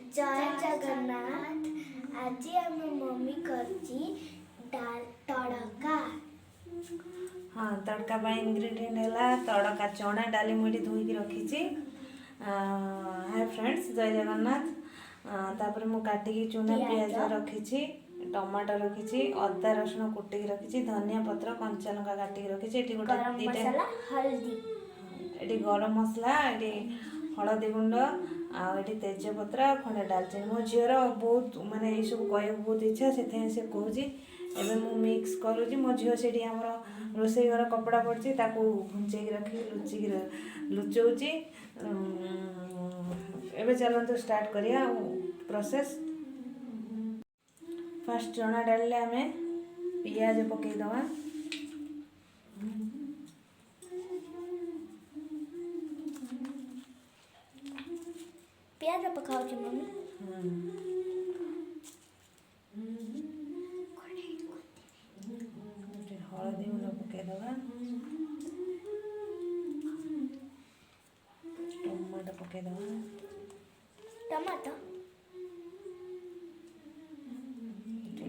जय जगन्नाथ। आज आम मम्मी करची तड़का। हाँ तड़का इंग्रेडिएंट है तड़का चना डाली मुझे धोईकी रखी। हाय फ्रेंड्स जय जगन्नाथ। तापर मु काटिकी चूना पियाज रखी, टमाटो रखी, अदा रसुण कुटिकी रखी, धनिया पत्र कंचा लंका काटिकी रखी, हल्दी, ये गरम मसला, ये हलदी गुंड आठी तेजपत्र खंडे डालचीनी। मो झीर बहुत माने ये सब कह बहुत इच्छा से कहूँ एवं मु मिक्स करुँच। मो झील से आम रोसे घर कपड़ा पड़ी घुंचे रखी लुचौची। एवं चलते स्टार्ट करिया प्रोसेस। फास्ट चना डाल आम पियाज पकईदवा, प्याज पकाओ मम्मी। हलदी गुंड पकईदवा, टमाटो पकईदवा, टमाटो,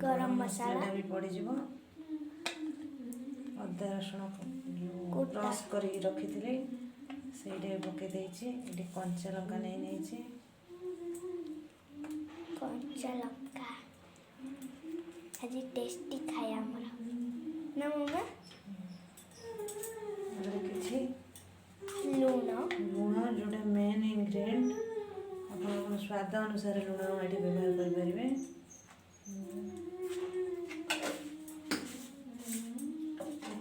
गरम मसाला भी पड़ जाव, अदा रसुण क्रश कर रखी से पकई कंचा लंका नहीं कंचा लंका आज टेस्टी खाए आमर ना मम्मा। किसी लूण लुण जोटा मेन इंग्रेडिएंट आप स्वाद अनुसार लुण ये व्यवहार करें।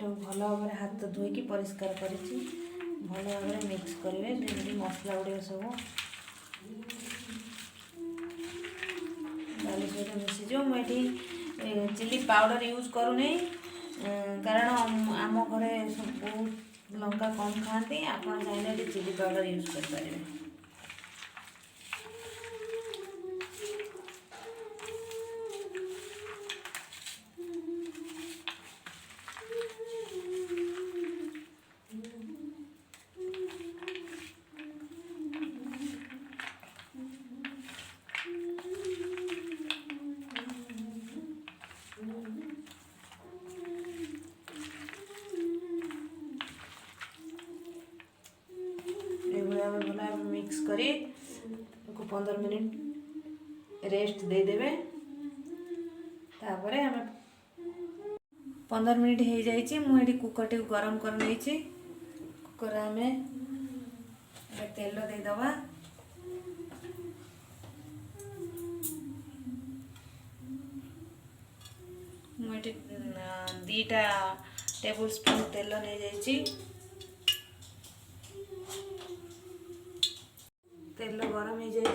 भल भाव हाथ धोईकी परिष्कार कर भल भाव मिक्स करेंगे जमी मसला गुड़िक सब डाली सहित मिसीज। मुझे चिली पाउडर यूज करूनी कारण आम घरे बहुत लंका कम खाती। आप चाहिए चिली पाउडर यूज करें। भला मिक्स करी 15 मिनट रेस्ट दे देवे। तापरे हमें 15 मिनट हो जाइए। मुझे कुकर टी गरम कर नहीं कुकर में तेल देदवा। मुझे 2टा टेबल स्पून तेल नहीं जाइए। तेल गरम हो जाए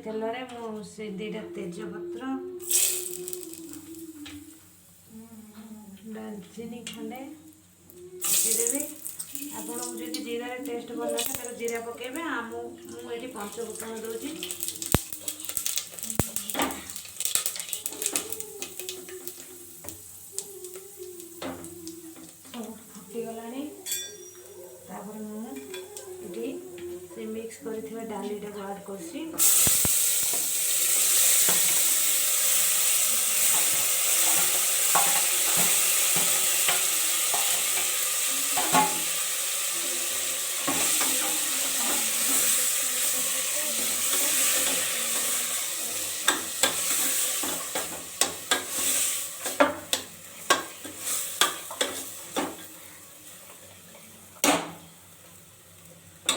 तेल से 2टा तेजपत्र दालचीनी खंडे पकईदेवी। आपको जब जीरा टेस्ट भल लगे तो जीरा पकेबे। मुझे पंचफुटन दूसरी सब फुटीगला। मुझे मिक्स कर डाली ऐड करसी।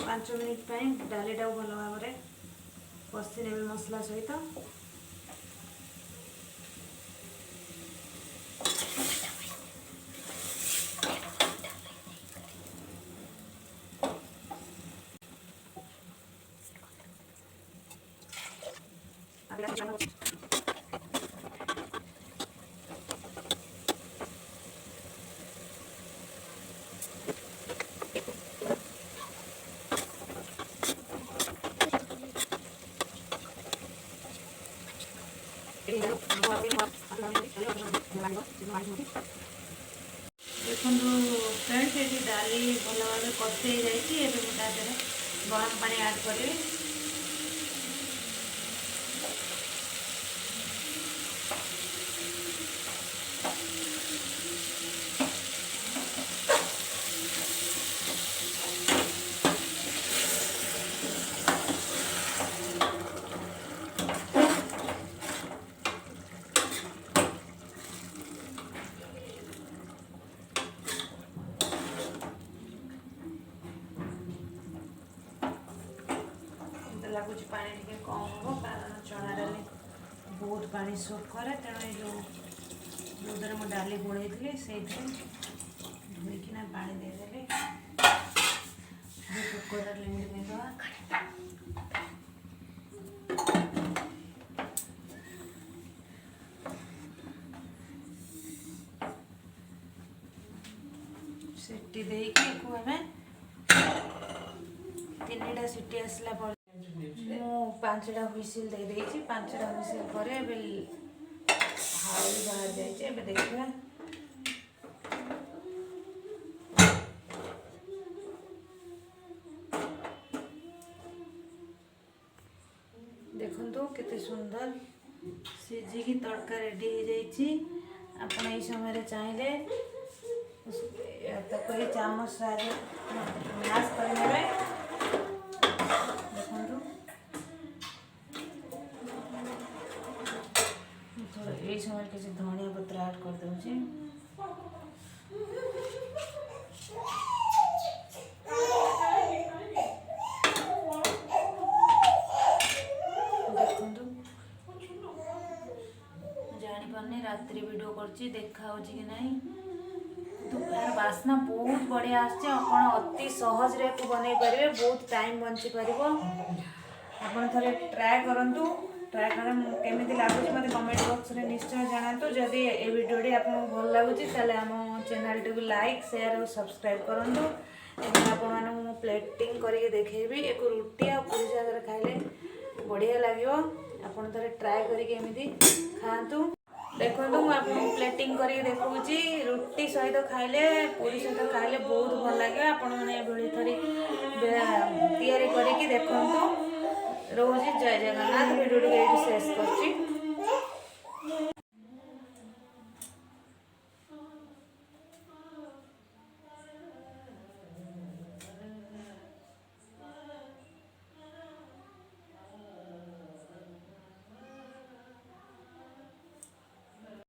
पाँच मिनिट डालीटा भल भाव कषि ने मसला सहित। देखो फ्रेंड्स ये डाली भल भाव कषि जाइए। गरम पानी ऐड करी ଲାଗୁଛି ପାଣି ଟିକେ କମ୍ ହେବ କାରଣ ଚଣା ଡାଲି ବହୁତ ପାଣି ସୁଟ୍ କରେ। ତେଣୁ ଏଇ ଯେଉଁଥିରେ ମୁଁ ଡାଲି ଗୋଳେଇଥିଲି ସେଇଥିରେ ଧୋଇକିନା ପାଣି ଦେଇଦେଲି। କୁକରରେ ଲିମିଟ୍ ଦେଇଦେବା। ସିଟି ଦେଇକି ଏକୁ ଆମେ 3ଟା ସିଟି ଆସିଲା ପରେ ମୁଁ 5ଟା ହୁଇସିଲ୍ ଦେଇଦେଇଛି। 5ଟା ହୁଇସିଲ୍ ପରେ ଏବେ ହାଉଳି ବାହାରି ଯାଇଛି। ଏବେ ଦେଖିବା ଦେଖନ୍ତୁ କେତେ ସୁନ୍ଦର ସିଝିକି ତଡ଼କା ରେଡ଼ି ହେଇଯାଇଛି। ଆପଣ ଏଇ ସମୟରେ ଚାହିଁଲେ ତାକୁ ଏଇ ଚାମଚ ସାହାଯ୍ୟରେ ମ୍ୟାସ୍ କରିନେବେ। ଦେଖନ୍ତୁ ଏଇ ସମୟରେ କିଛି ଧନିଆ ପତ୍ର ଆଡ଼୍ କରିଦେଉଛି। ଦେଖନ୍ତୁ ଜାଣିପାରୁନି ରାତିରେ ଭିଡ଼ିଓ କରୁଛି ଦେଖାହେଉଛି କି ନାହିଁ, କିନ୍ତୁ ଏହାର ବାସ୍ନା ବହୁତ ବଢ଼ିଆ ଆସୁଛି। ଆପଣ ଅତି ସହଜରେ ଏକୁ ବନେଇ ପାରିବେ, ବହୁତ ଟାଇମ୍ ବଞ୍ଚିପାରିବ। ଆପଣ ଥରେ ଟ୍ରାଏ କରନ୍ତୁ। ଟ୍ରାଏ କଲେ କେମିତି ଲାଗୁଛି ମୋତେ କମେଣ୍ଟ ବକ୍ସରେ ନିଶ୍ଚୟ ଜଣାନ୍ତୁ। ଯଦି ଏ ଭିଡ଼ିଓଟି ଆପଣଙ୍କୁ ଭଲ ଲାଗୁଛି ତାହେଲେ ଆମ ଚ୍ୟାନେଲଟିକୁ ଲାଇକ୍, ସେୟାର ଆଉ ସବସ୍କ୍ରାଇବ୍ କରନ୍ତୁ। ଏବଂ ଆପଣମାନଙ୍କୁ ମୁଁ ପ୍ଲେଟିଂ କରିକି ଦେଖେଇବି। ଏକୁ ରୁଟି ଆଉ ପୁରୀ ସାଙ୍ଗରେ ଖାଇଲେ ବଢ଼ିଆ ଲାଗିବ। ଆପଣ ଥରେ ଟ୍ରାଏ କରିକି ଏମିତି ଖାଆନ୍ତୁ। ଦେଖନ୍ତୁ ମୁଁ ଆପଣଙ୍କୁ ପ୍ଲେଟିଂ କରିକି ଦେଖାଉଛି। ରୁଟି ସହିତ ଖାଇଲେ, ପୁରୀ ସହିତ ଖାଇଲେ ବହୁତ ଭଲ ଲାଗେ। ଆପଣମାନେ ଏଭଳି ଥରେ ତିଆରି କରିକି ଦେଖନ୍ତୁ। ରହୁଛି। ଜୟ ଜଗନ୍ନାଥ। ଭିଡ଼ିଓଟିକୁ ଏଇଠି ଶେଷ କରୁଛି।